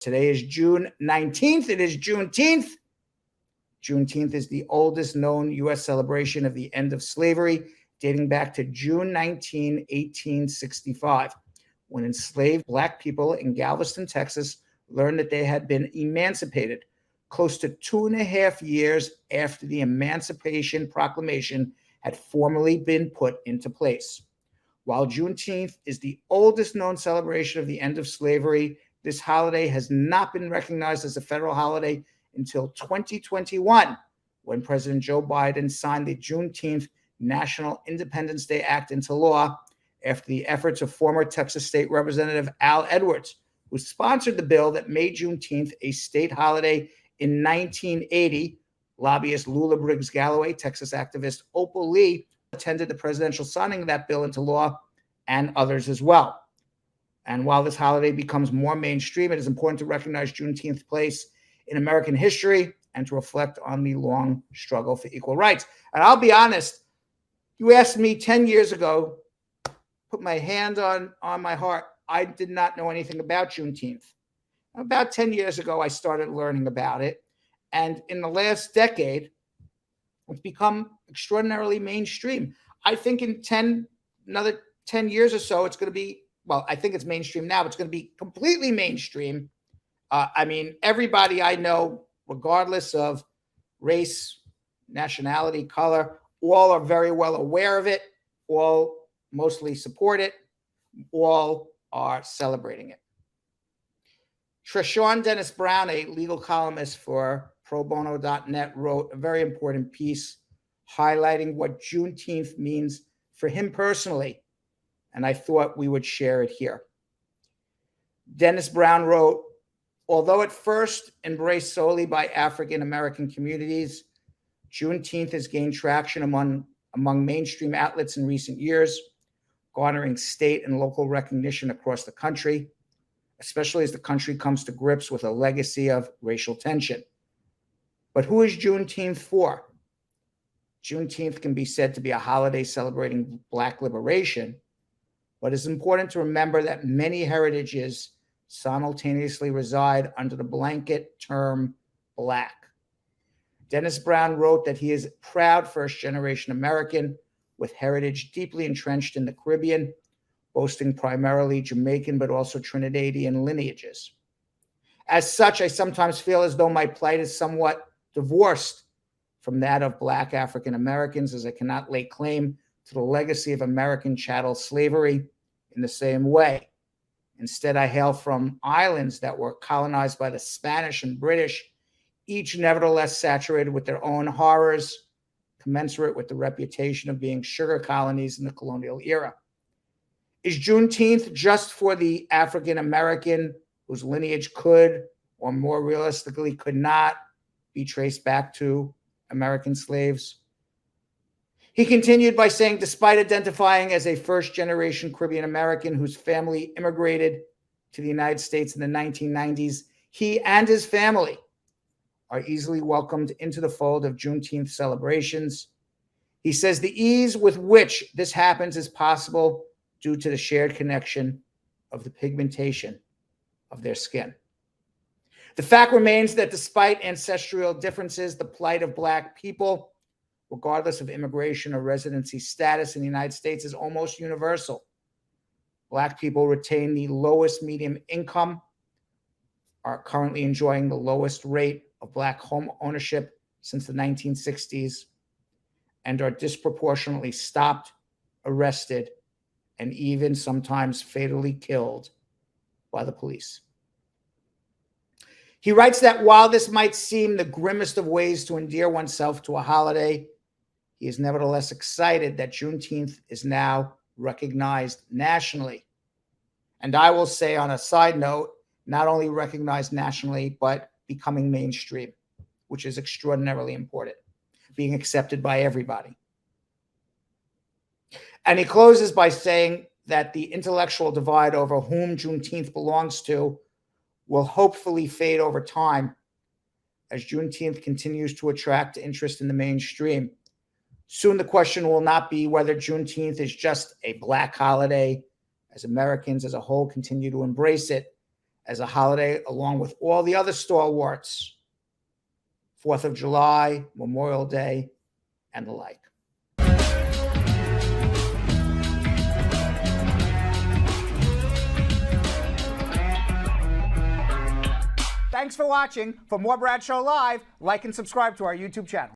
Today is June 19th. It is Juneteenth. Juneteenth is the oldest known U.S. celebration of the end of slavery, dating back to June 19, 1865, when enslaved Black people in Galveston, Texas, learned that they had been emancipated, close to 2.5 years after the Emancipation Proclamation had formally been put into place. While Juneteenth is the oldest known celebration of the end of slavery, this holiday has not been recognized as a federal holiday until 2021, when President Joe Biden signed the Juneteenth National Independence Day Act into law after the efforts of former Texas State Representative Al Edwards, who sponsored the bill that made Juneteenth a state holiday in 1980. Lobbyist Lula Briggs Galloway, Texas activist Opal Lee attended the presidential signing of that bill into law, and others as well. And while this holiday becomes more mainstream, it is important to recognize Juneteenth's place in American history and to reflect on the long struggle for equal rights. And I'll be honest, you asked me 10 years ago, put my hand on my heart, I did not know anything about Juneteenth. About 10 years ago, I started learning about it. And in the last decade, it's become extraordinarily mainstream. I think in another 10 years or so, it's going to be, well, I think it's mainstream now, but it's going to be completely mainstream. I mean, everybody I know, regardless of race, nationality, color, all are very well aware of it, all mostly support it, all are celebrating it. Treshauxn Dennis-Brown, a legal columnist for probono.net, wrote a very important piece highlighting what Juneteenth means for him personally, and I thought we would share it here. Dennis-Brown wrote, although at first embraced solely by African American communities, Juneteenth has gained traction among mainstream outlets in recent years, garnering state and local recognition across the country, especially as the country comes to grips with a legacy of racial tension. But who is Juneteenth for? Juneteenth can be said to be a holiday celebrating Black liberation, but it's important to remember that many heritages simultaneously reside under the blanket term Black. Dennis-Brown wrote that he is a proud first-generation American with heritage deeply entrenched in the Caribbean, boasting primarily Jamaican but also Trinidadian lineages. As such, I sometimes feel as though my plight is somewhat divorced from that of Black African Americans, as I cannot lay claim to the legacy of American chattel slavery in the same way. Instead, I hail from islands that were colonized by the Spanish and British, each nevertheless saturated with their own horrors, commensurate with the reputation of being sugar colonies in the colonial era. Is Juneteenth just for the African American whose lineage could, or more realistically could not, be traced back to American slaves? He continued by saying, despite identifying as a first-generation Caribbean American whose family immigrated to the United States in the 1990s, he and his family are easily welcomed into the fold of Juneteenth celebrations. He says the ease with which this happens is possible due to the shared connection of the pigmentation of their skin. The fact remains that despite ancestral differences, the plight of Black people, regardless of immigration or residency status in the United States, is almost universal. Black people retain the lowest median income, are currently enjoying the lowest rate of Black home ownership since the 1960s, and are disproportionately stopped, arrested, and even sometimes fatally killed by the police. He writes that while this might seem the grimmest of ways to endear oneself to a holiday, he is nevertheless excited that Juneteenth is now recognized nationally. And I will say on a side note, not only recognized nationally, but becoming mainstream, which is extraordinarily important, being accepted by everybody. And he closes by saying that the intellectual divide over whom Juneteenth belongs to will hopefully fade over time as Juneteenth continues to attract interest in the mainstream. Soon the question will not be whether Juneteenth is just a Black holiday, as Americans as a whole continue to embrace it as a holiday along with all the other stalwarts, 4th of July, Memorial Day, and the like. Thanks for watching. For more Brad Show Live, like and subscribe to our YouTube channel.